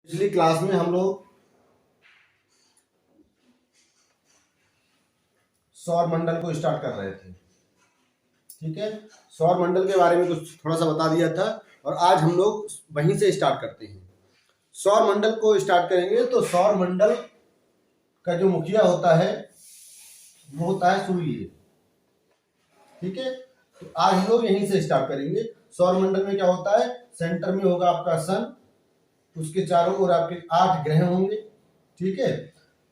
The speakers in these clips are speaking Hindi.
पिछली क्लास में हम लोग सौर मंडल को स्टार्ट कर रहे थे। ठीक है, सौर मंडल के बारे में कुछ थोड़ा सा बता दिया था और आज हम लोग वहीं से स्टार्ट करते हैं। सौर मंडल को स्टार्ट करेंगे तो सौर मंडल का जो मुखिया होता है वो होता है सूर्य। ठीक है, तो आज हम लोग यहीं से स्टार्ट करेंगे। सौर मंडल में क्या होता है, सेंटर में होगा आपका सन, उसके चारों ओर आपके 8 ग्रह होंगे। ठीक है,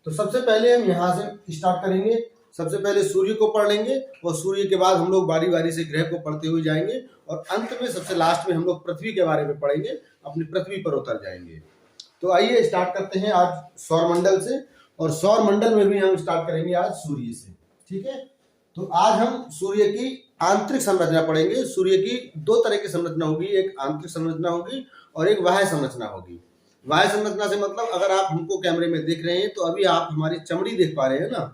तो सबसे पहले हम यहाँ से स्टार्ट करेंगे। सबसे पहले सूर्य को पढ़ लेंगे और सूर्य के बाद हम लोग बारी बारी से ग्रह को पढ़ते हुए जाएंगे और अंत में सबसे लास्ट में हम लोग पृथ्वी के बारे में पढ़ेंगे, अपनी पृथ्वी पर उतर जाएंगे। तो आइए स्टार्ट करते हैं आज सौर मंडल से, और सौर मंडल में भी हम स्टार्ट करेंगे आज सूर्य से। ठीक है, तो आज हम सूर्य की आंतरिक संरचना पढ़ेंगे। सूर्य की 2 तरह की संरचना होगी, एक आंतरिक संरचना होगी और एक बाह्य संरचना होगी। बाह्य संरचना से मतलब अगर आप हमको कैमरे में देख रहे हैं तो अभी आप हमारी चमड़ी देख पा रहे हैं ना,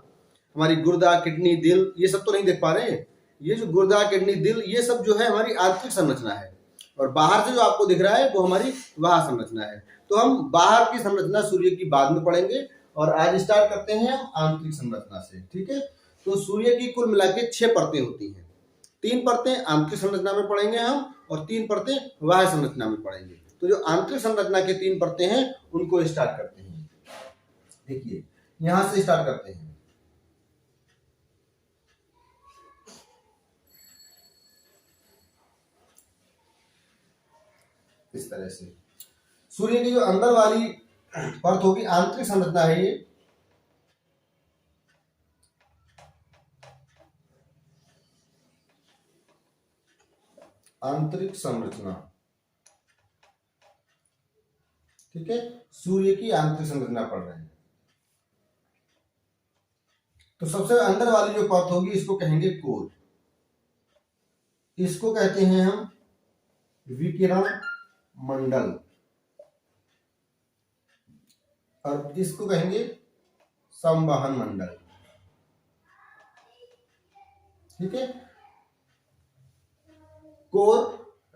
हमारी गुर्दा, किडनी, दिल, ये सब तो नहीं देख पा रहे हैं। ये जो गुर्दा, किडनी, दिल, ये सब जो है हमारी आंतरिक संरचना है और बाहर से जो आपको दिख रहा है वो हमारी बाह्य संरचना है। तो हम बाहर की संरचना सूर्य की बाद में पढ़ेंगे और आज स्टार्ट करते हैं हम आंतरिक संरचना से। ठीक है, तो सूर्य की कुल मिला के 6 परतें होती हैं। 3 परतें आंतरिक संरचना में पढ़ेंगे हम और 3 परतें बाह्य संरचना में पढ़ेंगे। तो जो आंतरिक संरचना के 3 परतें हैं उनको स्टार्ट करते हैं। देखिए, यहां से स्टार्ट करते हैं। इस तरह से सूर्य की जो अंदर वाली परत होगी, आंतरिक संरचना है ये। आंतरिक संरचना, ठीक है, सूर्य की आंतरिक संरचना पढ़ रहे हैं। तो सबसे अंदर वाली जो परत होगी इसको कहेंगे कोर। इसको कहते हैं हम विकिरण मंडल और इसको कहेंगे संवहन मंडल। ठीक है, कोर,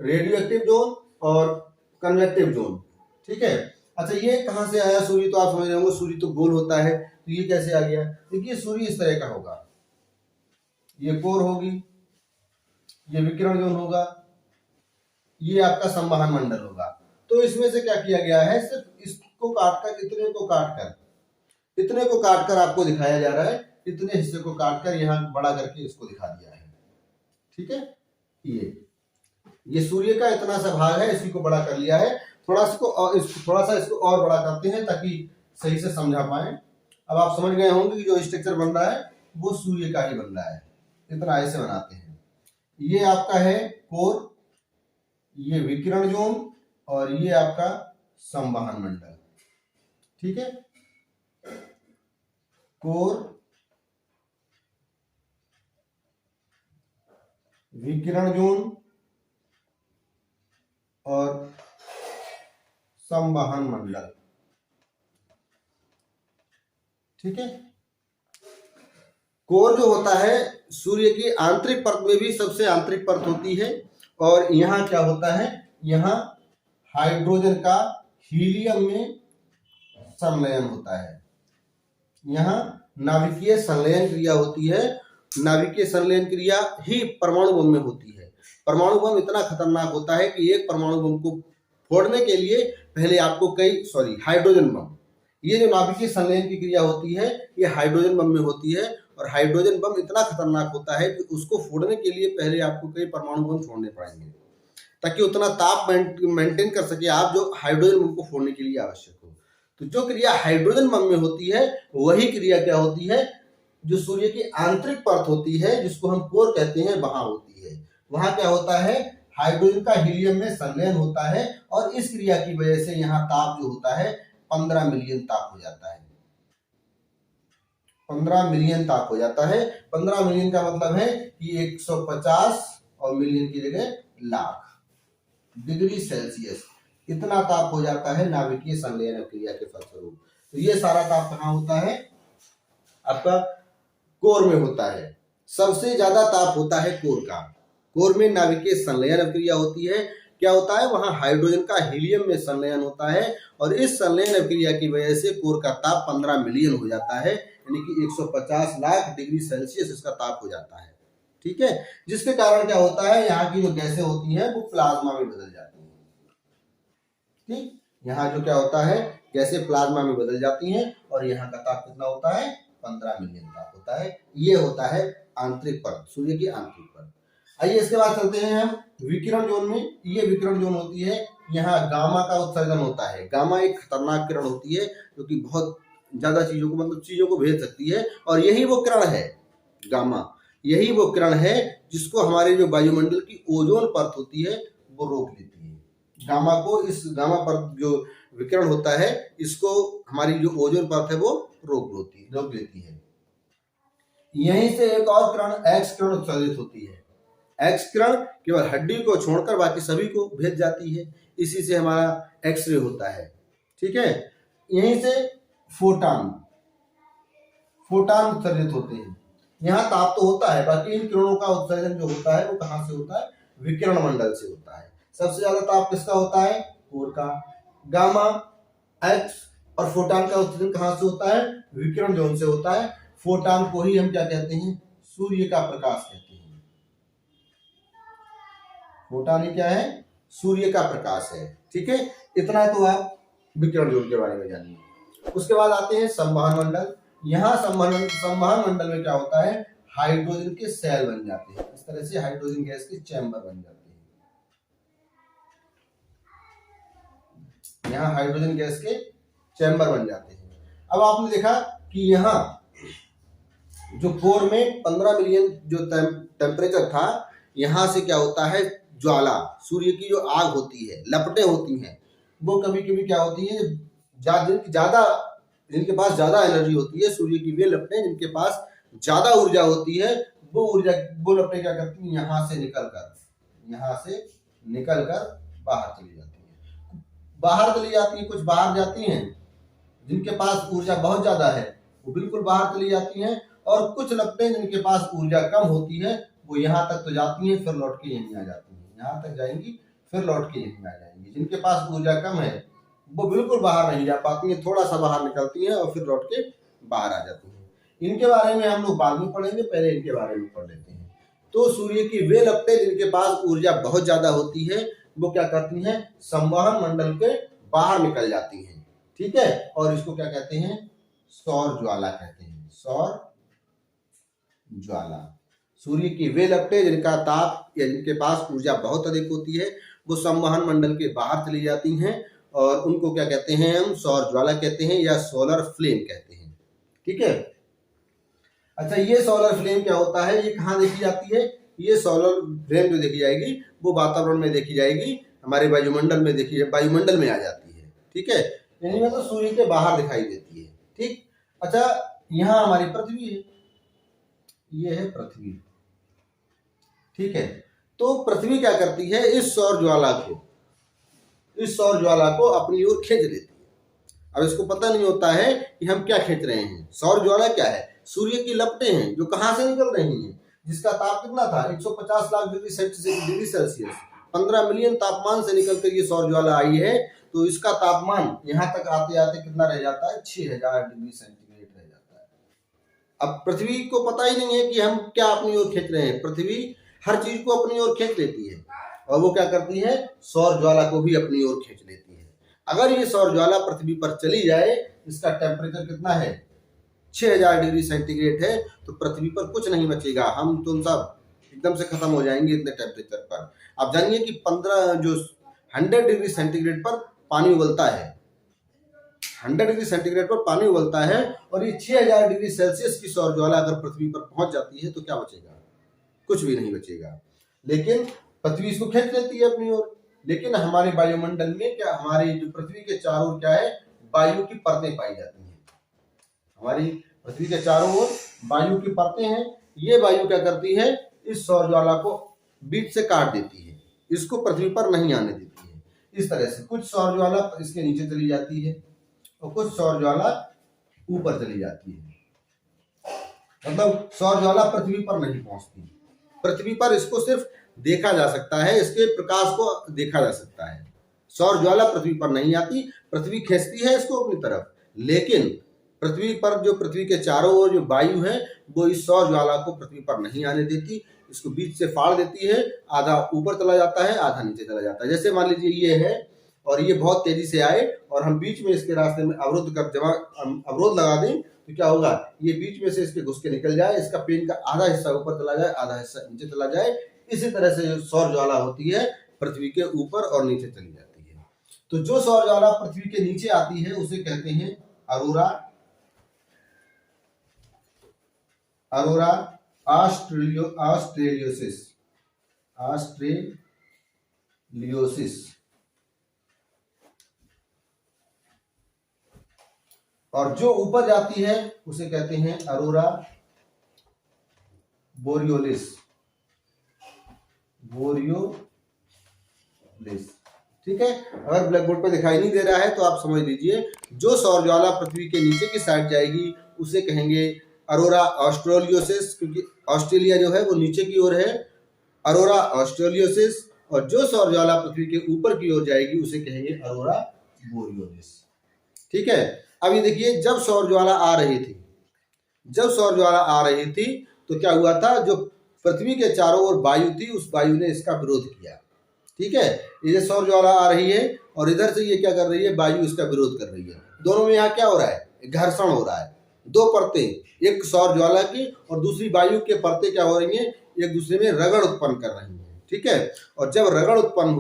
रेडियो एक्टिव जोन और कन्वेक्टिव जोन। ठीक है, अच्छा ये कहां से आया सूर्य, तो आप समझ रहे होंगे सूर्य तो गोल होता है, तो ये कैसे आ गया। देखिए, सूर्य इस तरह का होगा, ये कोर होगी, ये विकिरण जोन होगा, ये आपका संवहन मंडल होगा। तो इसमें से क्या किया गया है, सिर्फ इसको काटकर, इतने को काटकर आपको दिखाया जा रहा है, इतने हिस्से को काटकर यहाँ बड़ा करके इसको दिखा दिया है। ठीक है, ये सूर्य का इतना सा भाग है, इसी को बड़ा कर लिया है। थोड़ा सा इसको और बड़ा करते हैं ताकि सही से समझा पाए। अब आप समझ गए होंगे कि जो स्ट्रक्चर बन रहा है वो सूर्य का ही बन रहा है। इतना ऐसे बनाते हैं। ये आपका है कोर, ये विकिरण जोन और ये आपका संवहन मंडल। ठीक है, कोर, विकिरण जोन और संवहन मंडल। ठीक है, कोर जो होता है सूर्य की आंतरिक परत में भी सबसे आंतरिक परत होती है और यहाँ क्या होता है, यहाँ हाइड्रोजन का हीलियम में संलयन होता है। यहाँ नाभिकीय संलयन क्रिया होती है। नाभिकीय संलयन क्रिया ही परमाणु बम में होती है। परमाणु बम इतना खतरनाक होता है कि एक परमाणु बम को फोड़ने के लिए पहले आपको हाइड्रोजन बम, ये जो नाभिकीय संलयन की क्रिया होती है ये हाइड्रोजन बम में होती है और हाइड्रोजन बम इतना खतरनाक होता है कि उसको फोड़ने के लिए पहले आपको कई परमाणु बम छोड़ने पड़ेंगे ताकि उतना ताप मेंटेन कर सके आप जो हाइड्रोजन बम को फोड़ने के लिए आवश्यक हो। तो जो क्रिया हाइड्रोजन बम में होती है वही क्रिया क्या होती है, जो सूर्य की आंतरिक परत होती है जिसको हम कोर कहते हैं, वहां होती है। वहां क्या होता है, हाइड्रोजन का हीलियम में संलयन होता है और इस क्रिया की वजह से यहाँ ताप जो होता है 15 मिलियन ताप हो जाता है। 15 मिलियन ताप हो जाता है। 15 मिलियन का मतलब है कि 150 और मिलियन की जगह लाख डिग्री सेल्सियस, इतना ताप हो जाता है नाभिकीय संलयन क्रिया के फलस्वरूप। तो ये सारा ताप कहाँ होता है, आपका कोर में होता है। सबसे ज्यादा ताप होता है कोर का। कोर में नाभिकीय संलयन क्रिया होती है, क्या होता है, वहां हाइड्रोजन का हीलियम में संलयन होता है और इस संलयन अभिक्रिया की वजह से कोर का ताप 15 मिलियन हो जाता है, यानी कि 150 लाख डिग्री सेल्सियस इसका ताप हो जाता है। ठीक है, जिसके कारण क्या होता है, यहाँ की जो गैसें होती हैं वो प्लाज्मा में बदल जाती हैं। ठीक, यहाँ जो क्या होता है, गैसें प्लाज्मा में बदल जाती हैं और यहाँ का ताप कितना होता है, 15 मिलियन ताप होता है। ये होता है आंतरिक परत, सूर्य की आंतरिक परत। आइए इसके बाद चलते हैं हम विकिरण जोन में। ये विकिरण जोन होती है, यहाँ गामा का उत्सर्जन होता है। गामा एक खतरनाक किरण होती है जो कि बहुत ज्यादा चीजों को, मतलब चीजों को भेज सकती है, और यही वो किरण है, गामा यही वो किरण है जिसको हमारे जो वायुमंडल की ओजोन परत होती है वो रोक लेती है। गामा को, इस गामा परत जो विकिरण होता है, इसको हमारी जो ओजोन परत है वो रोक लेती है। यहीं से एक और किरण, एक्स किरण उत्सर्जित होती है। एक्स किरण केवल हड्डी को छोड़कर बाकी सभी को भेज जाती है, इसी से हमारा एक्सरे होता है। ठीक है, यहीं से फोटान उत्सर्जित होते हैं। यहाँ ताप तो होता है, बाकी इन किरणों का उत्सर्जन जो होता है वो कहाँ से होता है, विकिरण मंडल से होता है। सबसे ज्यादा ताप किसका होता है, कोर का। गामा, एक्स और फोटान का उत्सर्जन कहाँ से होता है, विकिरण जोन से होता है। फोटान को ही हम क्या कहते हैं, सूर्य का प्रकाश कहते हैं। फोटान ही क्या है, सूर्य का प्रकाश है। ठीक है, इतना तो आप विकिरण जोन के बारे में जानिए। उसके बाद आते हैं संवहन मंडल। यहाँ संवहन मंडल में क्या होता है, हाइड्रोजन के सेल बन जाते हैं। इस तरह से हाइड्रोजन गैस के चैम्बर बन जाते हैं। यहाँ हाइड्रोजन गैस के चैम्बर बन जाते हैं। अब आपने देखा कि यहाँ जो कोर में 15 मिलियन जो टेम्परेचर था, यहाँ से क्या होता है, ज्वाला, सूर्य की जो आग होती है, लपटें होती हैं, वो कभी कभी क्या होती है, जिनके पास ज्यादा एनर्जी होती है, सूर्य की वे लपटें जिनके पास ज्यादा ऊर्जा होती है, वो लपटें क्या करती हैं, यहाँ से निकल कर बाहर चली जाती हैं। कुछ बाहर जाती हैं, जिनके पास ऊर्जा बहुत ज्यादा है वो बिल्कुल बाहर चली जाती हैं, और कुछ लपटें जिनके पास ऊर्जा कम होती है वो यहाँ तक तो जाती हैं, फिर लौट के यहीं आ जाती हैं। यहाँ तक जाएंगी, फिर लौट के यहीं आ जाएंगी। जिनके पास ऊर्जा कम है वो बिल्कुल बाहर नहीं जा पाती हैं, थोड़ा सा बाहर निकलती हैं और फिर लौट के बाहर आ जाती हैं। इनके बारे में हम लोग बाद में पढ़ेंगे, पहले इनके बारे में पढ़ लेते हैं। तो सूर्य की वे लपटें जिनके पास ऊर्जा बहुत ज्यादा होती है वो क्या करती हैं, संवहन मंडल के बाहर निकल जाती हैं। ठीक है, और इसको क्या कहते हैं, सौर ज्वाला कहते हैं। सौर ज्वाला, सूर्य की वे लपटें जिनका ताप या जिनके पास ऊर्जा बहुत अधिक होती है वो संवहन मंडल के बाहर चली जाती हैं, और उनको क्या कहते हैं, हम सौर ज्वाला कहते हैं या सोलर फ्लेम कहते हैं। ठीक है, अच्छा, ये सोलर फ्लेम क्या होता है, ये कहाँ देखी जाती है, ये सोलर फ्लेम जो देखी जाएगी वो वातावरण में देखी जाएगी, हमारे वायुमंडल में आ जाती है। ठीक है, यानी मतलब सूर्य के बाहर दिखाई देती है। ठीक, अच्छा, यहाँ हमारी पृथ्वी है, ये है पृथ्वी। ठीक है, तो पृथ्वी क्या करती है, इस सौर ज्वाला को अपनी ओर खींच लेती है। अब इसको पता नहीं होता है कि हम क्या खींच रहे हैं। सौर ज्वाला क्या है, सूर्य की लपटें हैं जो कहां से निकल रही हैं, जिसका ताप कितना था, 150 लाख डिग्री सेल्सियस, 15 मिलियन तापमान से निकलकर ये सौर ज्वाला आई है। तो इसका तापमान यहाँ तक आते आते कितना रह जाता है, 6000 डिग्री सेंटीग्रेड रह जाता है। अब पृथ्वी को पता ही नहीं है कि हम क्या अपनी ओर खींच रहे हैं। पृथ्वी हर चीज को अपनी ओर खींच लेती है, और वो क्या करती है, सौर ज्वाला को भी अपनी ओर खींच लेती है। अगर ये सौर ज्वाला पृथ्वी पर चली जाए, इसका टेम्परेचर कितना है, 6000 डिग्री सेंटीग्रेड है, तो पृथ्वी पर कुछ नहीं बचेगा, हम तुम सब एकदम से खत्म हो जाएंगे इतने टेम्परेचर पर। आप जानिए कि 100 डिग्री सेंटीग्रेड पर पानी उबलता है, 100 डिग्री सेंटीग्रेड पर पानी उबलता है, और ये 6000 डिग्री सेल्सियस की सौर ज्वाला अगर पृथ्वी पर पहुंच जाती है तो क्या बचेगा, कुछ भी नहीं बचेगा। लेकिन पृथ्वी इसको खींच लेती है अपनी ओर। लेकिन हमारे वायुमंडल में क्या, हमारी जो पृथ्वी के चारों ओर क्या है, वायु की परतें पाई जाती हैं। हमारी पृथ्वी के चारों ओर वायु की परतें हैं। ये वायु क्या करती है, इस सौर ज्वाला को बीच से काट देती है, इसको पृथ्वी पर नहीं आने देती है। इस तरह से कुछ सौर ज्वाला इसके नीचे चली जाती है और कुछ सौर ज्वाला ऊपर चली जाती है। मतलब सौर ज्वाला पृथ्वी पर नहीं पहुंचती, पृथ्वी पर इसको सिर्फ देखा जा सकता है, इसके प्रकाश को देखा जा सकता है। सौर ज्वाला पृथ्वी पर नहीं आती, पृथ्वी खींचती है इसको अपनी तरफ, लेकिन पृथ्वी पर जो पृथ्वी के चारों ओर जो वायु है वो इस सौर ज्वाला को पृथ्वी पर नहीं आने देती, इसको बीच से फाड़ देती है, आधा ऊपर चला जाता है, आधा नीचे चला जाता है। जैसे मान लीजिए ये है और ये बहुत तेजी से आए और हम बीच में इसके रास्ते में अवरोध लगा दें तो क्या होगा, ये बीच में से इसके घुस के निकल जाए, इसका पेन का आधा हिस्सा ऊपर चला जाए, आधा हिस्सा नीचे चला जाए। इसी तरह से जो सौर ज्वाला होती है पृथ्वी के ऊपर और नीचे चली जाती है। तो जो सौर ज्वाला पृथ्वी के नीचे आती है उसे कहते हैं अरोरा ऑस्ट्रेलियोसिस। और जो ऊपर जाती है उसे कहते हैं अरोरा बोरियोलिस। ठीक है, अगर ब्लैक बोर्ड पर दिखाई नहीं दे रहा है तो आप समझ लीजिए, जो सौर ज्वाला पृथ्वी के नीचे की साइड जाएगी उसे कहेंगे अरोरा ऑस्ट्रेलियोसिस, क्योंकि ऑस्ट्रेलिया जो है वो नीचे की ओर है, अरोरा ऑस्ट्रेलियोसिस। और जो सौर ज्वाला पृथ्वी के ऊपर की ओर जाएगी उसे कहेंगे अरोरा बोरियोलिस। ठीक है, अब ये देखिए, जब सौर ज्वाला आ रही थी तो क्या हुआ था, जो पृथ्वी के चारों ओर वायु थी उस वायु ने इसका विरोध किया। ठीक है, ये सौर ज्वाला आ रही है और इधर से ये क्या कर रही है, वायु इसका विरोध कर रही है। दोनों में यहाँ क्या हो रहा है, घर्षण हो रहा है। दो परतें, एक सौर ज्वाला की और दूसरी वायु के परतें क्या हो रही हैं, एक दूसरे में रगड़ उत्पन्न कर रही हैं। ठीक है, और जब रगड़ उत्पन्न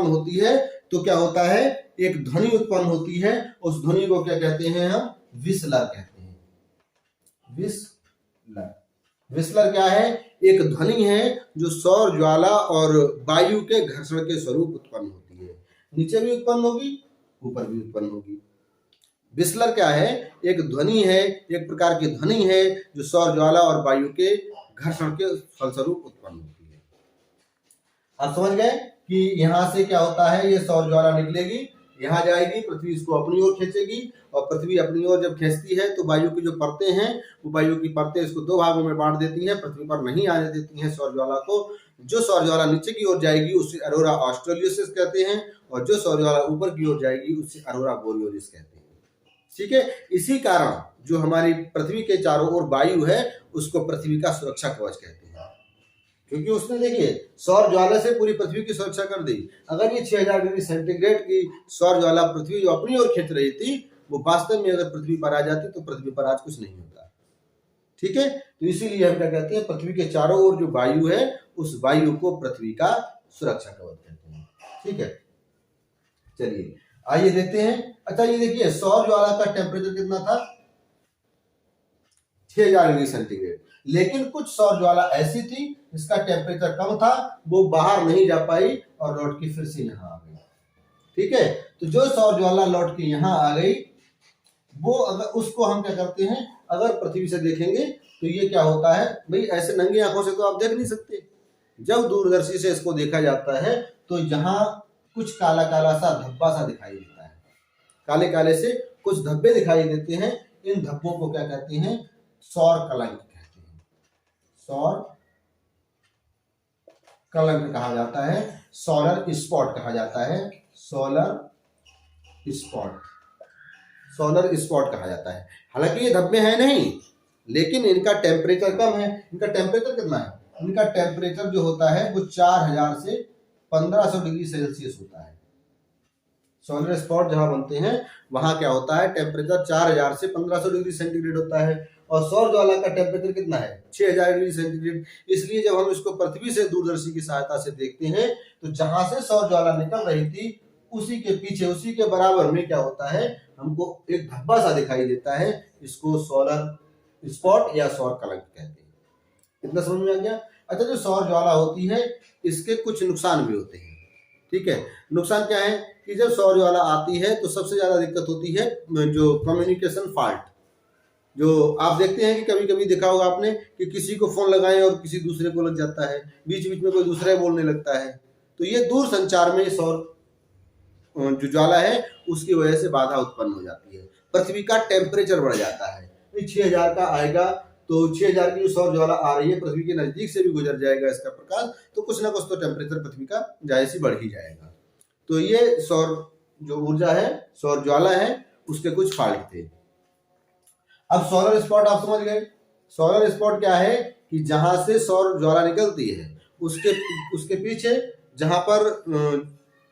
होती है तो क्या होता है, एक ध्वनि उत्पन्न होती है। उस ध्वनि को क्या कहते हैं, हम विसलर कहते हैं। विसलर क्या है, एक ध्वनि है जो सौर ज्वाला और वायु के घर्षण के स्वरूप उत्पन्न होती है। नीचे भी उत्पन्न होगी, ऊपर भी उत्पन्न होगी। विसलर क्या है, एक ध्वनि है, एक प्रकार की ध्वनि है जो सौर ज्वाला और वायु के घर्षण के फलस्वरूप उत्पन्न होती है। आप समझ गए कि यहां से क्या होता है, ये सौर ज्वाला निकलेगी, यहाँ जाएगी, पृथ्वी इसको अपनी ओर खींचेगी और पृथ्वी अपनी ओर जब खींचती है तो वायु की जो परतें हैं वो वायु की परतें इसको दो भागों में बांट देती हैं, पृथ्वी पर नहीं आने देती हैं सौर ज्वाला को। जो सौर ज्वाला नीचे की ओर जाएगी उसे अरोरा ऑस्ट्रेलियोसिस कहते हैं और जो सौर ज्वाला ऊपर की ओर जाएगी उसे अरोरा बोरियोलिस कहते हैं। ठीक है, इसी कारण जो हमारी पृथ्वी के चारों ओर वायु है उसको पृथ्वी का सुरक्षा कवच कहते हैं, क्योंकि उसने देखिए सौर ज्वाला से पूरी पृथ्वी की सुरक्षा कर दी। अगर ये 6000 डिग्री सेंटीग्रेड की सौर ज्वाला पृथ्वी जो अपनी ओर खींच रही थी वो वास्तव में अगर पृथ्वी पर आ जाती तो पृथ्वी पर आज कुछ नहीं होता। ठीक है, तो इसीलिए हम क्या कहते हैं, पृथ्वी के चारों ओर जो वायु है उस वायु को पृथ्वी का सुरक्षा कवच कहते हैं। ठीक है, चलिए आइए देखते हैं। अच्छा, ये देखिए सौर ज्वाला का टेम्परेचर कितना था, 6000 डिग्री सेंटीग्रेड। लेकिन कुछ सौर ज्वाला ऐसी थी जिसका टेम्परेचर कम था, वो बाहर नहीं जा पाई और लौट के फिर से यहाँ आ गई। ठीक है, तो जो सौर ज्वाला लौट के यहाँ आ गई वो अगर उसको हम क्या करते हैं, अगर पृथ्वी से देखेंगे तो ये क्या होता है, भाई ऐसे नंगी आंखों से तो आप देख नहीं सकते। जब दूरदर्शी से इसको देखा जाता है तो यहाँ कुछ काला काला सा धब्बा सा दिखाई देता है, काले काले से कुछ धब्बे दिखाई देते हैं। इन धब्बों को क्या कहते हैं, सौर कलंक कहते हैं। सौर कलंक कहा जाता है, सोलर स्पॉट कहा जाता है, सोलर स्पॉट कहा जाता है। हालांकि ये धब्बे हैं नहीं, लेकिन इनका टेम्परेचर कम है। इनका टेम्परेचर कितना है, इनका टेम्परेचर जो होता है वो 4000 से 1500 डिग्री सेल्सियस होता है। सोलर स्पॉट जहां बनते हैं वहां क्या होता है, टेम्परेचर 4000 से 1500 डिग्री सेंटीग्रेड होता है और सौर ज्वाला का टेम्परेचर कितना है, 6000 डिग्री सेंटीग्रेड। इसलिए जब हम इसको पृथ्वी से दूरदर्शी की सहायता से देखते हैं तो जहां से सौर ज्वाला निकल रही थी उसी के पीछे, उसी के बराबर में क्या होता है, हमको एक धब्बा सा दिखाई देता है। इसको सोलर स्पॉट या सौर कलंक कहते हैं। इतना समझ में आ गया। अच्छा, जो सौर ज्वाला होती है इसके कुछ नुकसान भी होते हैं। ठीक है, नुकसान क्या है कि जब सौर ज्वाला आती है तो सबसे ज्यादा दिक्कत होती है जो कम्युनिकेशन फॉल्ट। जो आप देखते हैं कि कभी कभी देखा होगा आपने कि किसी को फोन लगाएं और किसी दूसरे को लग जाता है, बीच बीच में कोई दूसरा बोलने लगता है। तो ये दूर संचार में सौर जो ज्वाला है उसकी वजह से बाधा उत्पन्न हो जाती है, पृथ्वी का टेम्परेचर बढ़ जाता है। 6000 का आएगा तो 6000 की जो सौर ज्वाला आ रही है पृथ्वी के नजदीक से भी गुजर जाएगा इसका प्रकाश, तो कुछ ना कुछ तो टेम्परेचर पृथ्वी का जाहिर सी बढ़ ही जाएगा। तो ये सौर जो ऊर्जा है, सौर ज्वाला है, उसके कुछ फायदे थे। अब सोलर स्पॉट आप समझ गए। सोलर स्पॉट क्या है कि जहां से सौर ज्वाला निकलती है उसके पीछे जहां पर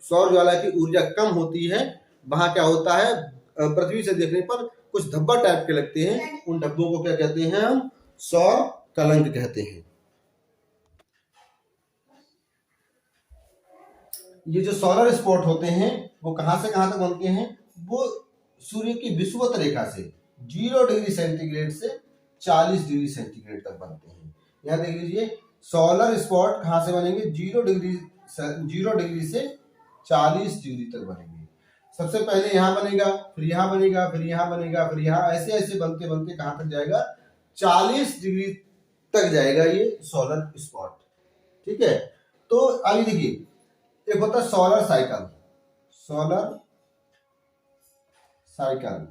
सौर ज्वाला की ऊर्जा कम होती है, वहां क्या होता है, पृथ्वी से देखने पर कुछ धब्बा टाइप के लगते हैं। उन धब्बों को क्या कहते हैं हम? सौर कलंक कहते हैं। ये जो सोलर स्पॉट होते हैं वो कहां से कहां तक बनते हैं? वो सूर्य की विषुवत रेखा से 0 डिग्री सेंटीग्रेड से 40 डिग्री सेंटीग्रेड तक बनते हैं। यहां देख लीजिए, सोलर स्पॉट कहां से बनेंगे? 0 डिग्री से 40 डिग्री तक बनेंगे। सबसे पहले यहां बनेगा, फिर यहां बनेगा, फिर यहां बनेगा, फिर यहां, ऐसे ऐसे बनते बनते कहां तक जाएगा? 40 डिग्री तक जाएगा ये सोलर स्पॉट। ठीक है, तो अभी देखिए, एक होता है सोलर साइकिल,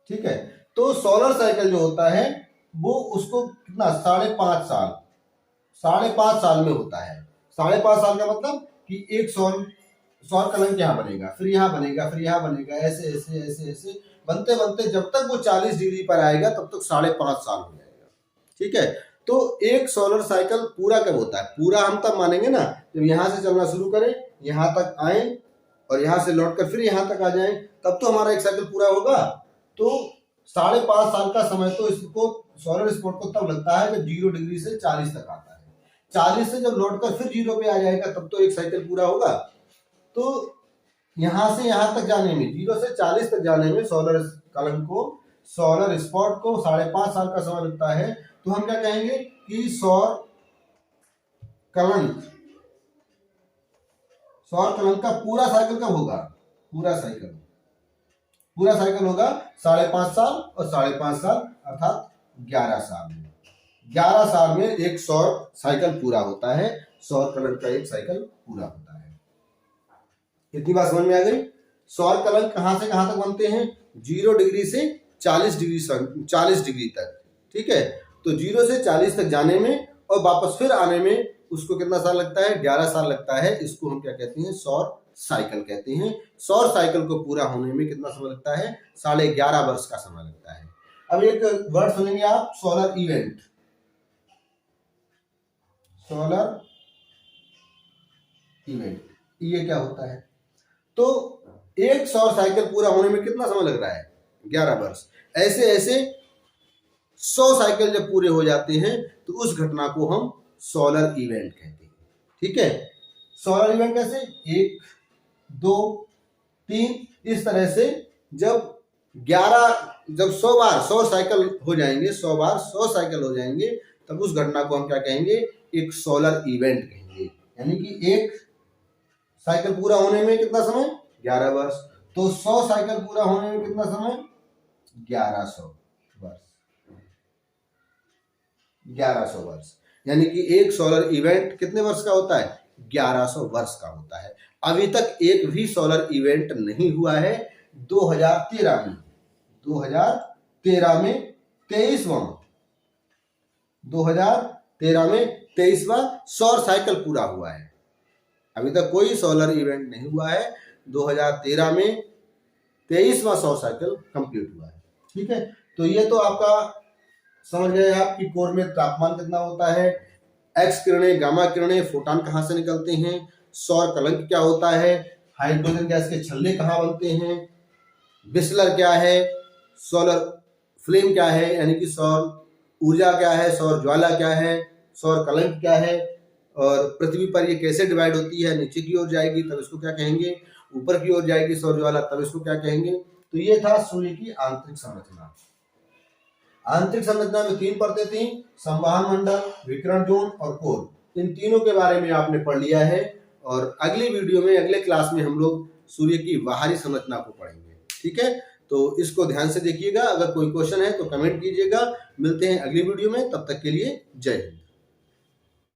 ठीक है। तो सोलर साइकिल जो होता है वो उसको कितना 5.5 साल में होता है। 5.5 साल का मतलब कि एक सौर कलंक यहाँ बनेगा, फिर यहाँ बनेगा, फिर यहाँ बनेगा, ऐसे ऐसे ऐसे ऐसे बनते बनते जब तक वो 40 डिग्री पर आएगा तब तक 5.5 साल हो जाएगा। ठीक है, तो एक सोलर साइकिल पूरा कब होता है? पूरा हम तब मानेंगे ना जब यहाँ से चलना शुरू करें, यहाँ तक आए और यहाँ से लौटकर फिर यहाँ तक आ जाए, तब तो हमारा एक साइकिल पूरा होगा। तो 5.5 साल का समय तो इसको सोलर स्पॉट को तब लगता है जब 0 डिग्री से 40 तक आता है। 40 से जब लौटकर फिर 0 पे आ जाएगा तब तो एक साइकिल पूरा होगा। तो यहां से यहां तक जाने में, 0 से 40 तक जाने में सोलर कलंक को, सोलर स्पॉट को 5.5 साल का समय लगता है। तो हम क्या कहेंगे कि सौर कलंक का पूरा साइकिल कब होगा? पूरा साइकिल होगा 5.5 साल और 5.5 साल अर्थात 11 साल में। 11 साल में एक सौर साइकिल पूरा होता है, सौर कलंक का एक साइकिल पूरा होता है। इतनी बात समझ में आ गई? सौर कलंक कहां से कहां तक बनते हैं? 0 डिग्री से 40 डिग्री तक। ठीक है, तो 0 से 40 तक जाने में और वापस फिर आने में उसको कितना साल लगता है? 11 साल लगता है। इसको हम क्या कहते हैं? सौर साइकिल कहते हैं। सौर साइकिल को पूरा होने में कितना समय लगता है? 11.5 वर्ष का समय लगता है। अब एक वर्ड सुनेंगे आप, सोलर इवेंट। ये क्या होता है? तो एक सौर साइकिल पूरा होने में कितना समय लग रहा है? 11 वर्ष। ऐसे ऐसे 100 साइकिल जब पूरे हो जाते हैं तो उस घटना को हम सोलर इवेंट कहते हैं। ठीक है, सोलर इवेंट कैसे? 1, 2, 3 इस तरह से जब 100 बार 100 साइकिल हो जाएंगे, 100 बार 100 साइकिल हो जाएंगे, तब उस घटना को हम क्या कहेंगे? एक सोलर इवेंट कहेंगे। यानी कि एक साइकिल पूरा होने में कितना समय? 11 वर्ष। तो 100 साइकिल पूरा होने में कितना समय? 1100 वर्ष। यानी कि एक सोलर इवेंट कितने वर्ष का होता है? 1100 वर्ष का होता है। अभी तक एक भी सोलर इवेंट नहीं हुआ है। 2013 में 23वां सौर साइकिल पूरा हुआ है। अभी तक कोई सोलर इवेंट नहीं हुआ है। 2013 में 23वां सौर साइकिल कंप्लीट हुआ है। ठीक है, तो ये तो आपका समझ गए आप कि कोर में तापमान कितना होता है, एक्स किरणें, गामा किरणें, फोटॉन कहां से निकलते हैं, सौर कलंक क्या होता है, हाइड्रोजन गैस के छल्ले कहां बनते हैं, बिस्लर क्या है, सोलर फ्लेम क्या है, यानी कि सौर ऊर्जा क्या है, सौर ज्वाला क्या है, सौर कलंक क्या है, और पृथ्वी पर ये कैसे डिवाइड होती है, नीचे की ओर जाएगी तब इसको क्या कहेंगे, ऊपर की ओर जाएगी सौर ज्वाला तब इसको क्या कहेंगे। तो ये था सूर्य की आंतरिक संरचना। आंतरिक संरचना में 3 परतें थी, संवहन मंडल, विकिरण जोन और कोर। इन तीनों के बारे में आपने पढ़ लिया है और अगली वीडियो में, अगले क्लास में हम लोग सूर्य की बाहरी संरचना को पढ़ेंगे। ठीक है, तो इसको ध्यान से देखिएगा। अगर कोई क्वेश्चन है तो कमेंट कीजिएगा। मिलते हैं अगली वीडियो में, तब तक के लिए जय हिंद।